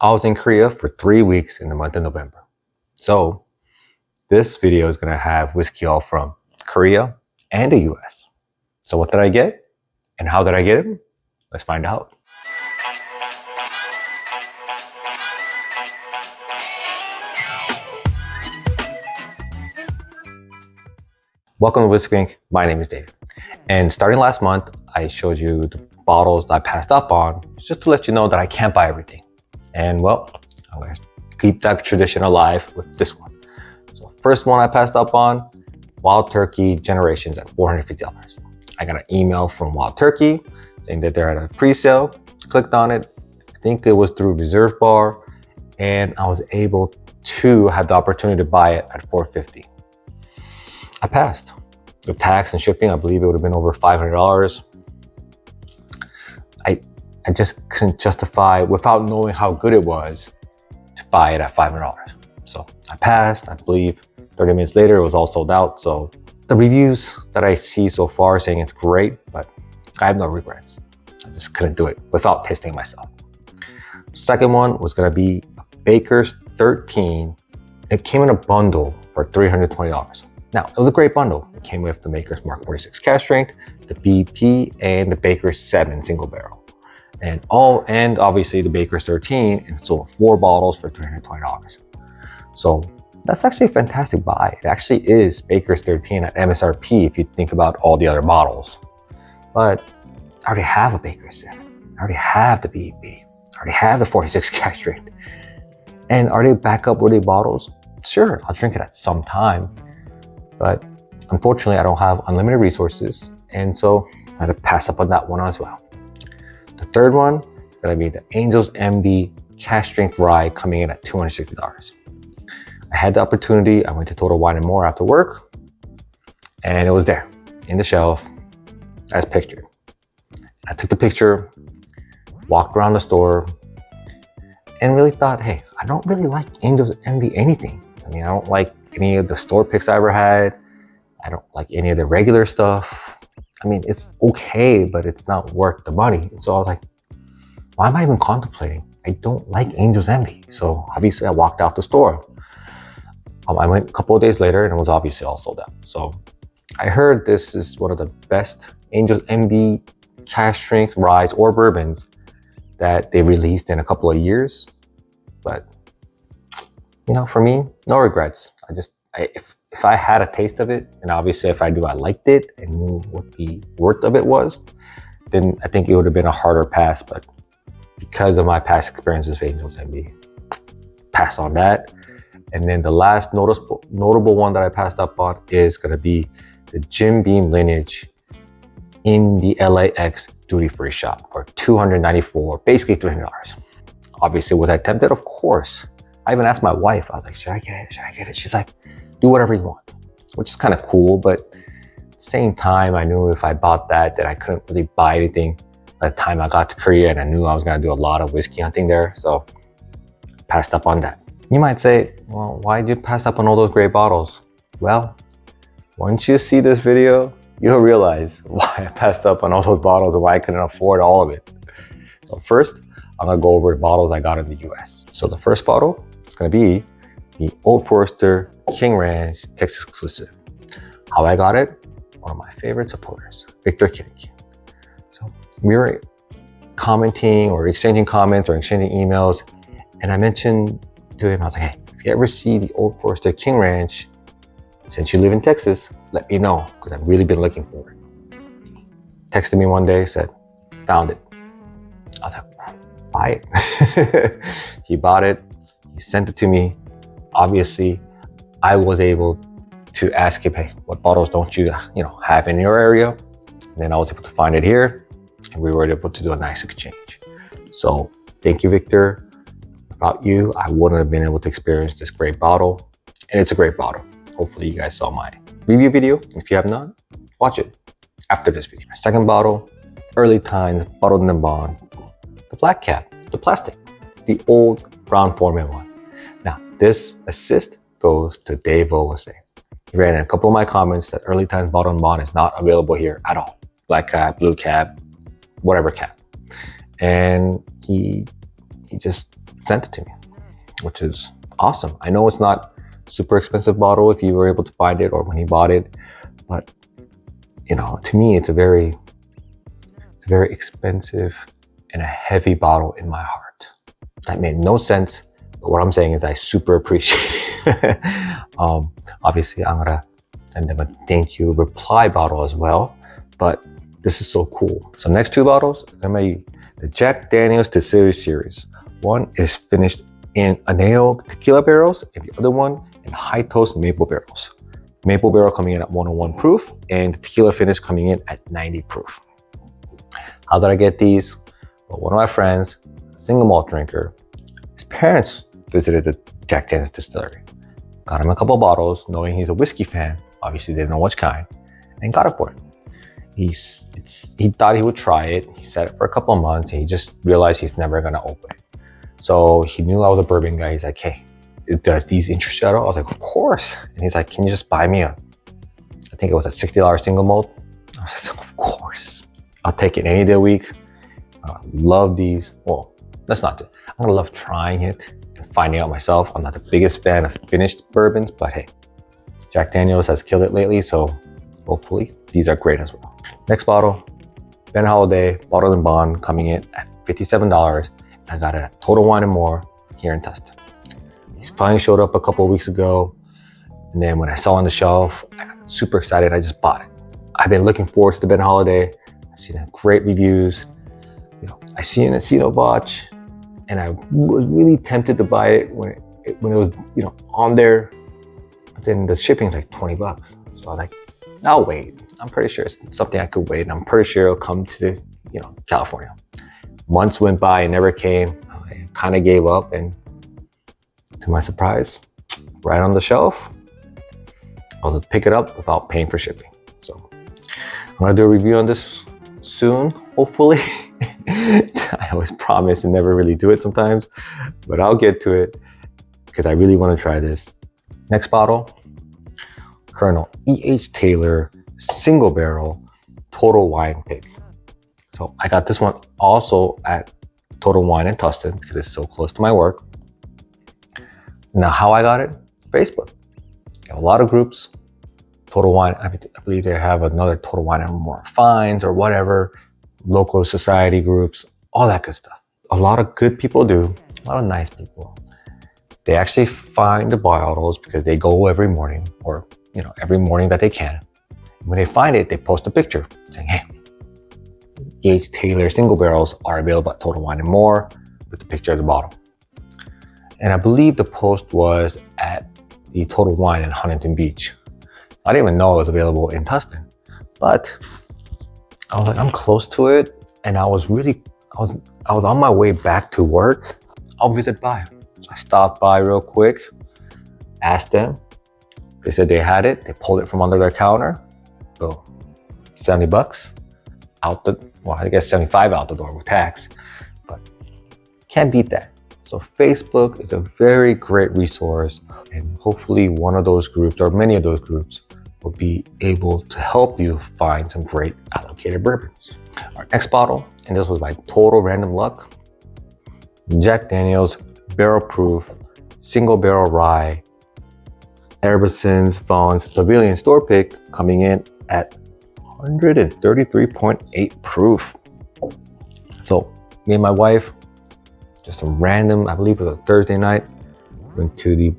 I was in Korea for 3 weeks in the month of November. So this video is going to have whiskey all from Korea and the US. So what did I get? And how did I get it? Let's find out. Welcome to Whiskey Inc. My name is Dave. And starting last month, I showed you the bottles that I passed up on just to let you know that I can't buy everything. And well, I'm going to keep that tradition alive with this one. So first one I passed up on, Wild Turkey Generations at $450. I got an email from Wild Turkey saying that they're at a pre-sale. Clicked on it. I think it was through Reserve Bar, and I was able to have the opportunity to buy it at $450. I passed. With tax and shipping, I believe it would have been over $500. I just couldn't justify, without knowing how good it was, to buy it at $500. So I passed. I believe 30 minutes later, it was all sold out. So the reviews that I see so far saying it's great, but I have no regrets. I just couldn't do it without tasting it myself. Second one was gonna be Baker's 13. It came in a bundle for $320. Now, it was a great bundle. It came with the Maker's Mark 46 cask strength, the BP, and the Baker's 7 single barrel. And obviously the Baker's 13, and sold 4 bottles for $320. So that's actually a fantastic buy. It actually is Baker's 13 at MSRP if you think about all the other bottles. But I already have a Baker's 7. I already have the BP. I already have the 46 cask strength. And are they backup worthy bottles? Sure, I'll drink it at some time. But unfortunately, I don't have unlimited resources, and so I had to pass up on that one as well. The third one is gonna be the Angel's Envy cask strength rye, coming in at $260. I had the opportunity. I went to Total Wine & More after work, and it was there in the shelf as pictured. I took the picture, walked around the store, and really thought, hey, I don't really like Angel's Envy anything. I mean, I don't like any of the store picks I ever had. I don't like any of the regular stuff. I mean, it's okay, but it's not worth the money. So I was like, why am I even contemplating? I don't like Angel's Envy. So obviously I walked out the store. I went a couple of days later and it was obviously all sold out. So I heard this is one of the best Angel's Envy cask strength ryes or bourbons that they released in a couple of years. But you know, for me, no regrets. If I had a taste of it, and obviously if I liked it and knew what the worth of it was, then I think it would have been a harder pass. But because of my past experiences with Angel's Envy, pass on that. And then the last notable one that I passed up on is gonna be the Jim Beam lineage in the LAX duty-free shop for $294, basically $300. Obviously, was I tempted? Of course. I even asked my wife, I was like, should I get it? Should I get it? She's like, do whatever you want, which is kind of cool. But at the same time, I knew if I bought that I couldn't really buy anything by the time I got to Korea, and I knew I was gonna do a lot of whiskey hunting there. So passed up on that. You might say, well, why did you pass up on all those great bottles? Well, once you see this video, you'll realize why I passed up on all those bottles and why I couldn't afford all of it. So first, I'm gonna go over the bottles I got in the US. So the first bottle is gonna be the Old Forester King Ranch Texas exclusive. How I got it? One of my favorite supporters, Victor Kinnick. So we were commenting or exchanging comments or exchanging emails, and I mentioned to him, I was like, hey, if you ever see the Old Forester King Ranch, since you live in Texas, let me know, because I've really been looking for it. Texted me one day, said, found it. I was like, buy it. He bought it, he sent it to me. Obviously, I was able to ask him, hey, what bottles don't you have in your area? And then I was able to find it here, and we were able to do a nice exchange. So thank you, Victor. Without you, I wouldn't have been able to experience this great bottle. And it's a great bottle. Hopefully you guys saw my review video. If you have not, watch it after this video. My second bottle, Early Times Bottled in Bond. The black cap, the plastic, the old Brown Forman one. Now, this assist goes to Dave Vogelsay. He ran in a couple of my comments that Early Times Bottled in Bond is not available here at all. Black cap, blue cap, whatever cap. And he he just sent it to me, which is awesome. I know it's not super expensive bottle if you were able to find it or when he bought it, but you know, to me, it's a very expensive and a heavy bottle in my heart. That made no sense, but what I'm saying is I super appreciate it. Obviously, I'm gonna send them a thank you reply bottle as well, but this is so cool. So next two bottles are gonna be the Jack Daniel's Distillery Series. One is finished in Añejo tequila barrels, and the other one in high toast maple barrels. Maple barrel coming in at 101 proof, and the tequila finish coming in at 90 proof. How did I get these? Well, one of my friends, a single malt drinker, his parents visited the Jack Daniel's distillery. Got him a couple bottles, knowing he's a whiskey fan. Obviously, didn't know which kind, and got it for him. He thought he would try it. He set it for a couple of months, and he just realized he's never gonna open it. So he knew I was a bourbon guy. He's like, hey, does these interest you at all? I was like, of course. And he's like, can you just buy me I think it was a $60 single malt. I was like, of course. I'll take it any day of the week. Love these. Well, that's not it. I'm gonna love trying it and finding out myself. I'm not the biggest fan of finished bourbons, but hey, Jack Daniel's has killed it lately, so hopefully these are great as well. Next bottle, Ben Holiday Bottled and Bond, coming in at $57. I got it at Total Wine & More here in Tustin. These finally showed up a couple of weeks ago, and then when I saw it on the shelf, I got super excited. I just bought it. I've been looking forward to the Ben Holiday. I've seen great reviews. You know, I see an Encino Botch, and I was really tempted to buy it when it was, you know, on there. But then the shipping's like $20. So I'm like, I'll wait. I'm pretty sure it's something I could wait, and I'm pretty sure it'll come to, you know, California. Months went by, it never came. I kind of gave up, and to my surprise, right on the shelf, I was able to pick it up without paying for shipping. So I'm gonna do a review on this soon, hopefully. I always promise and never really do it sometimes, but I'll get to it because I really want to try this. Next bottle, Colonel E.H. Taylor Single Barrel Total Wine Pick. So I got this one also at Total Wine in Tustin because it's so close to my work. Now, how I got it? Facebook. They have a lot of groups. Total Wine, I believe they have another Total Wine and More Finds or whatever. Local society groups, all that good stuff. A lot of good people do, a lot of nice people. They actually find the bottles because they go every morning, or you know, every morning that they can. When they find it, they post a picture saying, hey, E.H. Taylor single barrels are available at Total Wine and More, with the picture of the bottle. And I believe the post was at the Total Wine in Huntington Beach. I didn't even know it was available in Tustin, but I was like, I'm close to it, and I was on my way back to work. I'll visit by. So I stopped by real quick, asked them. They said they had it. They pulled it from under their counter. So $70 out the, well, I guess 75 out the door with tax, but can't beat that. So Facebook is a very great resource, and hopefully one of those groups or many of those groups will be able to help you find some great allocated bourbons. Our next bottle, and this was by total random luck, Jack Daniel's Barrel Proof Single Barrel Rye Albertsons Vaughn's Pavilion Store Pick, coming in at 133.8 proof. So me and my wife, just a random, I believe it was a Thursday night, went to the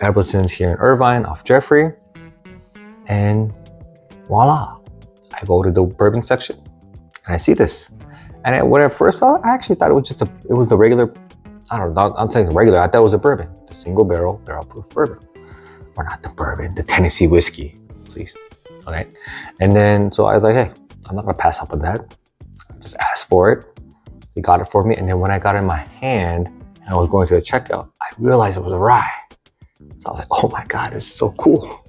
Albertsons here in Irvine off Jeffrey, and voila, I go to the bourbon section and I see this. And when I first saw it, I actually thought it was a regular, I don't know, I'm saying regular, I thought it was a bourbon, the single barrel proof bourbon. Or not the bourbon, the Tennessee whiskey, please. Okay. And then, so I was like, hey, I'm not gonna pass up on that. I just asked for it. They got it for me. And then when I got it in my hand and I was going to the checkout, I realized it was a rye. So I was like, oh my God, this is so cool.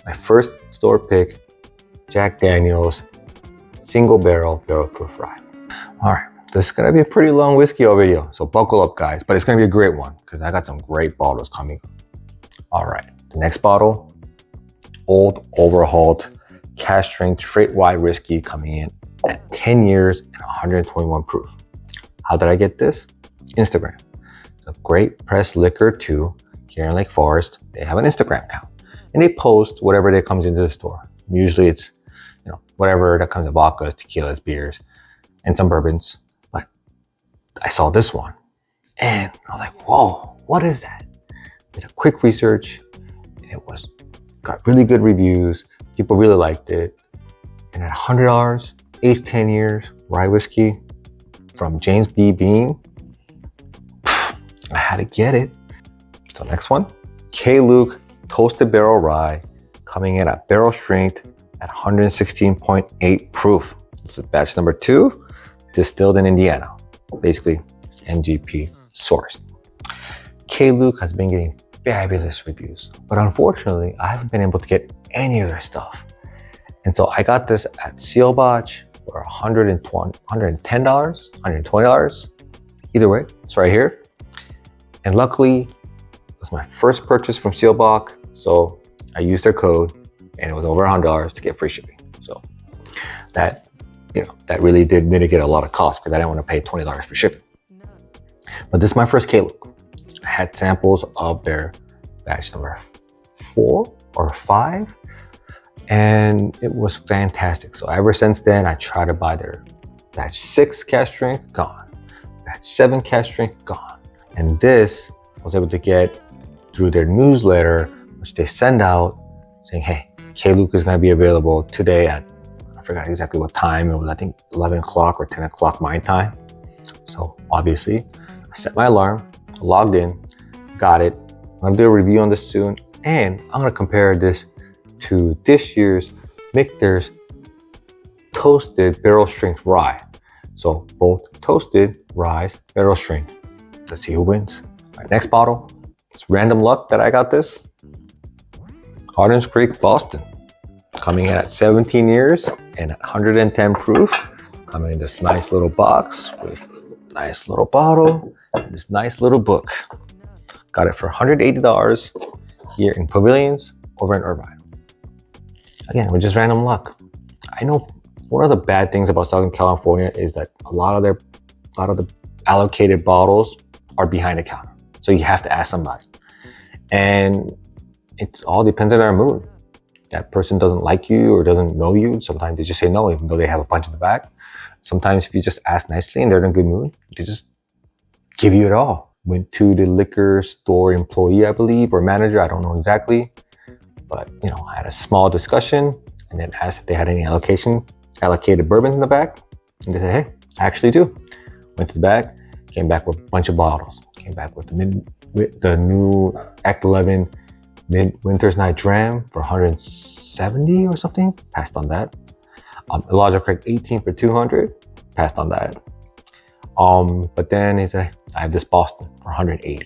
My first store pick, Jack Daniel's single barrel proof rye. All right, this is gonna be a pretty long whiskey video, so buckle up, guys. But it's gonna be a great one because I got some great bottles coming. All right, the next bottle, old overhauled cask strength straight white whiskey, coming in at 10 years and 121 proof. How did I get this? Instagram. It's a great pressed liquor too, here in Lake Forest. They have an Instagram account and they post whatever that comes into the store. Usually it's, whatever that comes in vodkas, tequilas, beers, and some bourbons. But I saw this one and I was like, whoa, what is that? Did a quick research. It got really good reviews. People really liked it. And at $100, aged 10 years, rye whiskey from James B. Beam, I had to get it. So next one, K. Luke Toasted Barrel Rye, coming in at barrel strength at 116.8 proof. This is batch number 2, distilled in Indiana. Basically, it's NGP sourced. K. Luke has been getting fabulous reviews, but unfortunately, I haven't been able to get any of their stuff. And so I got this at Sealbotch for $110, $120. Either way, it's right here. And luckily, it was my first purchase from Sealbach, so I used their code and it was over $100 to get free shipping. So that, that really did mitigate a lot of costs because I didn't want to pay $20 for shipping. But this is my first K. Luke. I had samples of their batch number 4 or 5, and it was fantastic. So ever since then, I tried to buy their batch 6 cask strength, gone. Batch 7 cask strength, gone. And this I was able to get through their newsletter, which they send out saying, hey, K. Luke is going to be available today at, I forgot exactly what time. It was, I think, 11 o'clock or 10 o'clock my time. So obviously, I set my alarm, logged in, got it. I'm going to do a review on this soon. And I'm going to compare this to this year's Michter's Toasted Barrel Strength Rye. So both toasted ryes, barrel strength. Let's see who wins. All right, next bottle. It's random luck that I got this. Hardin's Creek Boston, coming in at 17 years and 110 proof. Coming in this nice little box with nice little bottle, and this nice little book. Got it for $180 here in Pavilions over in Irvine. Again, with just random luck. I know one of the bad things about Southern California is that a lot of the allocated bottles are behind the counter. So you have to ask somebody. And it all depends on their mood. That person doesn't like you or doesn't know you. Sometimes they just say no, even though they have a bunch in the back. Sometimes if you just ask nicely and they're in a good mood, they just give you it all. Went to the liquor store employee, I believe, or manager, I don't know exactly. But, I had a small discussion and then asked if they had any allocated bourbons in the back. And they said, hey, I actually do. Went to the back, came back with a bunch of bottles. Came back with the new Act 11 Winter's Night Dram for $170 or something. Passed on that. Elijah Craig 18 for $200. Passed on that. But then he said, I have this Boston for $180.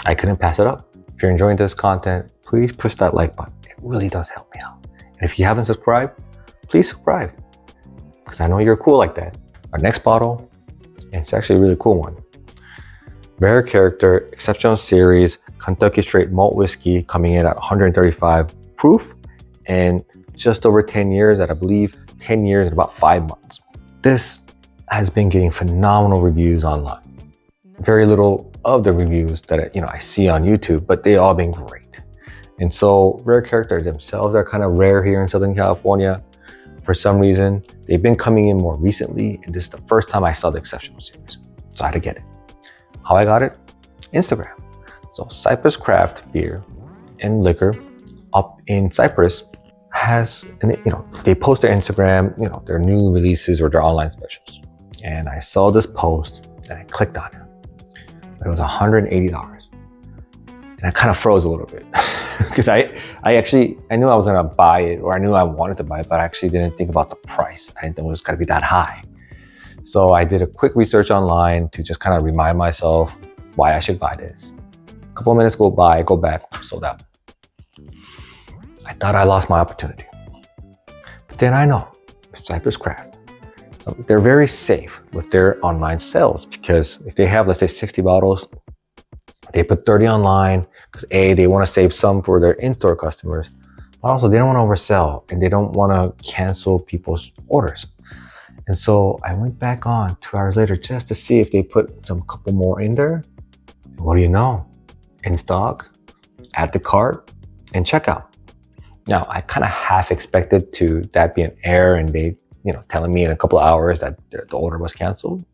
I couldn't pass it up. If you're enjoying this content, please push that like button. It really does help me out. And if you haven't subscribed, please subscribe, because I know you're cool like that. Our next bottle, and it's actually a really cool one. Rare Character Exceptional Series Kentucky Straight Malt Whiskey, coming in at 135 proof and just over 10 years at, I believe, 10 years and about 5 months. This has been getting phenomenal reviews online. Very little of the reviews that I see on YouTube, but they all been great. And so Rare Character themselves are kind of rare here in Southern California. For some reason, they've been coming in more recently, and this is the first time I saw the Exceptional Series. So I had to get it. How I got it? Instagram. So Cypress Craft Beer and Liquor up in Cyprus has, they post their Instagram, their new releases or their online specials. And I saw this post and I clicked on it. But it was $180. And I kind of froze a little bit because I knew I was gonna buy it, or I knew I wanted to buy it, but I actually didn't think about the price. I didn't think it was gonna be that high. So I did a quick research online to just kind of remind myself why I should buy this. A couple of minutes go by, I go back, sold out. I thought I lost my opportunity. But then I know, Cypress Craft, so they're very safe with their online sales, because if they have, let's say, 60 bottles, they put 30 online because they want to save some for their in-store customers, but also they don't want to oversell and they don't want to cancel people's orders. And so I went back on 2 hours later just to see if they put some couple more in there. What do you know? In stock, add the cart, and checkout. Now, I kind of half expected that be an error and they, telling me in a couple of hours that the order was canceled.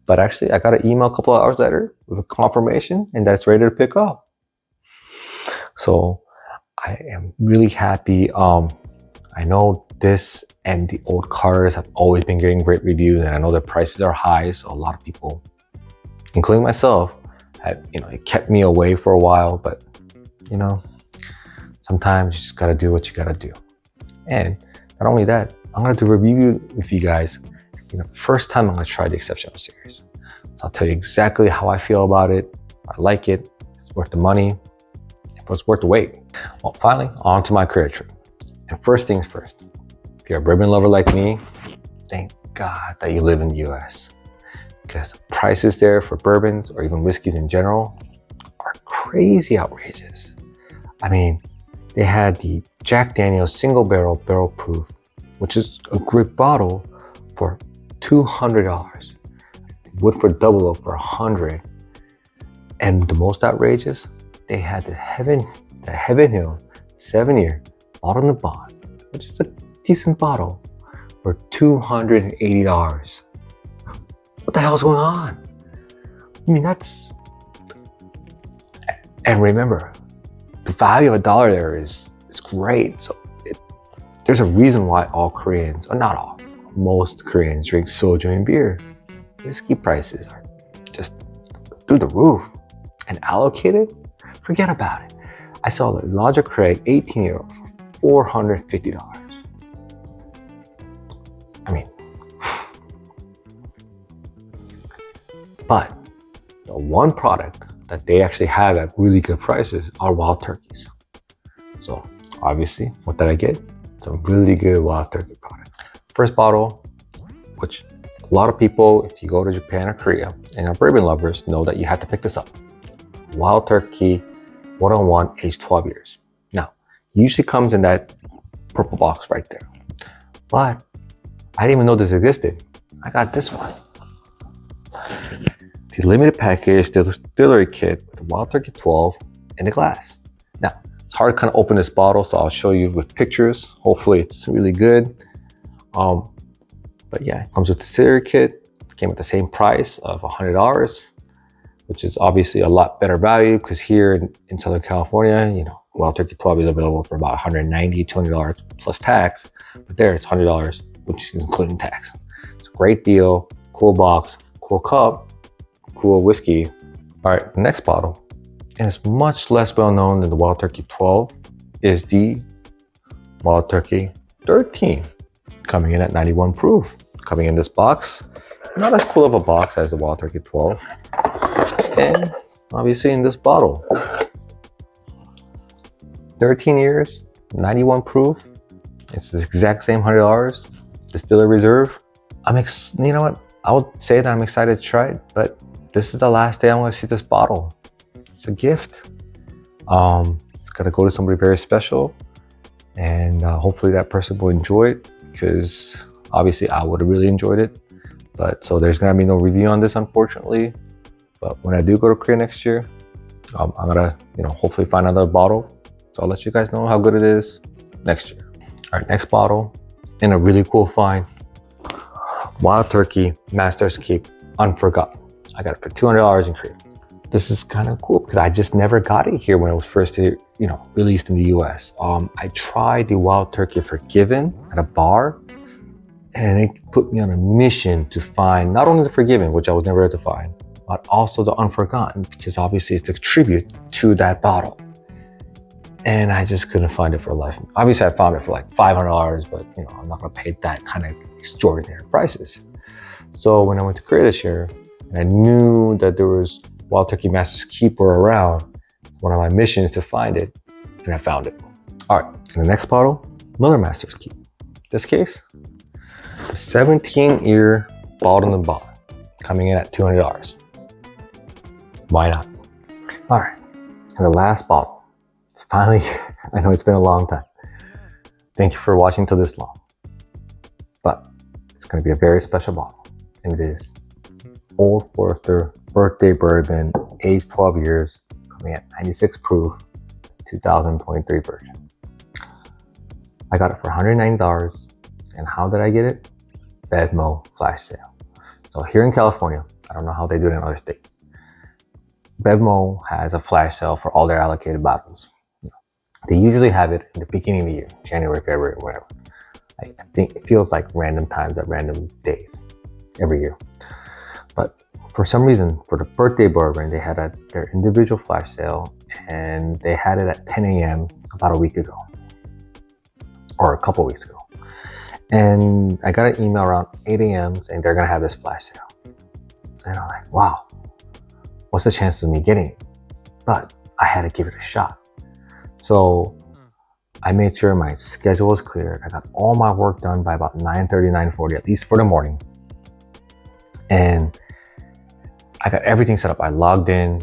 But actually, I got an email a couple of hours later with a confirmation and that it's ready to pick up. So I am really happy. I know this and the old cars have always been getting great reviews, and I know the prices are high, so a lot of people, including myself, it kept me away for a while. But sometimes you just gotta do what you gotta do. And not only that, I'm gonna do a review with you guys. First time I'm gonna try the Exceptional Series. So I'll tell you exactly how I feel about it. I like it. It's worth the money. It was worth the wait. Well, finally, on to my career trip. And first things first, if you're a bourbon lover like me, thank God that you live in the US, because the prices there for bourbons or even whiskeys in general are crazy outrageous. I mean, they had the Jack Daniel's single barrel proof, which is a great bottle, for $200. Woodford Double Oak for $100. And the most outrageous, they had the Heaven Hill 7-year bottle in the bond, which is a decent bottle, for $280. What the hell is going on? I mean, and remember, the value of $1 there is great. So there's a reason why all Koreans, or not all, most Koreans drink soju and beer. Whiskey prices are just through the roof. And Allocated, forget about it. I saw the Logic Craig 18-year-old for $450. I mean, but the one product that they actually have at really good prices are wild turkeys. So obviously, what did I get? Some really good wild turkey product. First bottle, which a lot of people, if you go to Japan or Korea and are bourbon lovers, know that you have to pick this up. Wild Turkey 101 aged 12 years. Now, it usually comes in that purple box right there. But I didn't even know this existed. I got this one. The limited package distillery kit with the Wild Turkey 12 in the glass. Now, it's hard to kind of open this bottle, so I'll show you with pictures. Hopefully it's really good. But yeah, it comes with the distillery kit. It came at the same price of $100, which is obviously a lot better value, because here in Southern California, Wild Turkey 12 is available for about $190, $200 plus tax. But there it's $100, which is including tax. It's a great deal, cool box, cool cup, cool whiskey. All right, the next bottle, and it's much less well known than the Wild Turkey 12, is the Wild Turkey 13, coming in at 91 proof. Coming in this box, not as cool of a box as the Wild Turkey 12, and obviously in this bottle. 13 years, 91 proof. It's the exact same $100 Distiller Reserve. You know what? I would say that I'm excited to try it, but this is the last day I'm going to see this bottle. It's a gift. It's going to go to somebody very special, and hopefully that person will enjoy it, because obviously I would have really enjoyed it. But so there's going to be no review on this, unfortunately. But when I do go to Korea next year, I'm going to, hopefully find another bottle. So I'll let you guys know how good it is next year. All right, next bottle, and a really cool find. Wild Turkey Master's Keep Unforgotten. I got it for $200 in Korea. This is kind of cool because I just never got it here when it was first, released in the US. I tried the Wild Turkey Forgiven at a bar, and it put me on a mission to find not only the Forgiven, which I was never able to find, but also the Unforgotten, because obviously it's a tribute to that bottle. And I just couldn't find it for life. Obviously I found it for like $500, but I'm not gonna pay that kind of extraordinary prices. So when I went to Korea this year, and I knew that there was Wild Turkey Master's Keeper around, one of my missions to find it, and I found it. All right, in the next bottle, another Master's Keep. This case, the 17-year bottled and bond, coming in at $200. Why not? All right, and the last bottle. Finally, I know it's been a long time. Thank you for watching till this long. But it's It's going to be a very special bottle, and it is Old Forester Birthday Bourbon, aged 12 years, coming at 96 proof, 2023 version. I got it for $109, and how did I get it? Bevmo flash sale. So here in California, I don't know how they do it in other states. Bevmo has a flash sale for all their allocated bottles. They usually have it in the beginning of the year, January, February, whatever. I think it feels like random times at random days every year. But for some reason, for the birthday bourbon, they had their individual flash sale, and they had it at 10 a.m. about a week ago, or a couple weeks ago. And I got an email around 8 a.m. saying they're gonna have this flash sale. And I'm like, wow, what's the chances of me getting it? But I had to give it a shot. So I made sure my schedule was clear. I got all my work done by about 9:30, 9:40, at least for the morning. And I got everything set up. I logged in,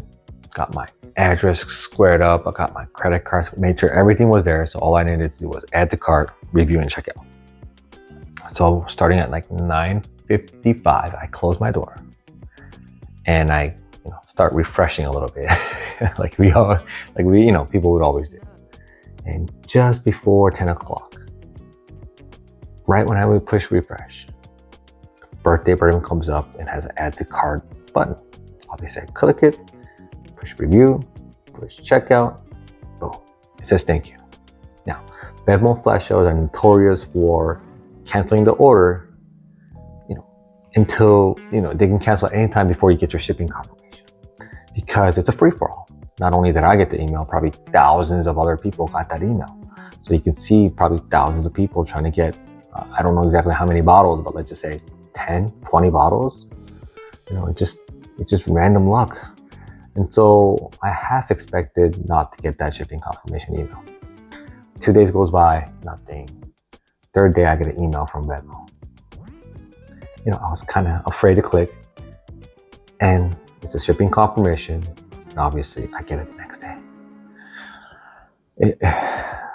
got my address squared up. I got my credit cards, made sure everything was there. So all I needed to do was add to cart, review, and check out. So starting at like 9:55, I closed my door and I start refreshing a little bit like people would always do. And just before 10 o'clock, right when I would push refresh, birthday bourbon comes up and has an add to cart button. Obviously I click it, push review, push checkout, boom, it says thank you. Now, Bevmo flash sales are notorious for canceling the order, until, they can cancel at any time before you get your shipping confirmation, because it's a free-for-all. Not only did I get the email, probably thousands of other people got that email. So you can see probably thousands of people trying to get, I don't know exactly how many bottles, but let's just say 10, 20 bottles. It's just random luck. And so I half expected not to get that shipping confirmation email. 2 days goes by, nothing. Third day, I get an email from Bevmo. I was kind of afraid to click, and it's a shipping confirmation. And obviously, I get it the next day.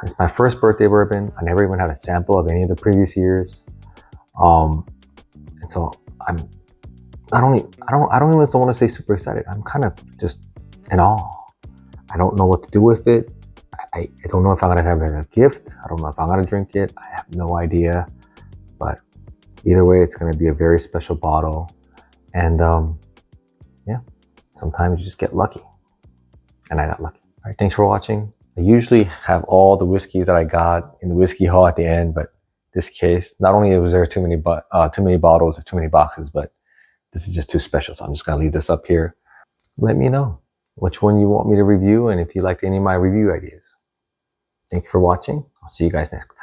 It's my first birthday bourbon. I never even had a sample of any of the previous years, and so I don't even want to say super excited. I'm kind of just in awe. I don't know what to do with it. I don't know if I'm gonna have it as a gift. I don't know if I'm gonna drink it. I have no idea. But either way, it's gonna be a very special bottle. And sometimes you just get lucky. And I got lucky. All right, thanks for watching. I usually have all the whiskeys that I got in the whiskey haul at the end, but this case, not only was there too many bottles or too many boxes, but this is just too special. So I'm just gonna leave this up here. Let me know which one you want me to review, and if you like any of my review ideas. Thank you for watching. I'll see you guys next time.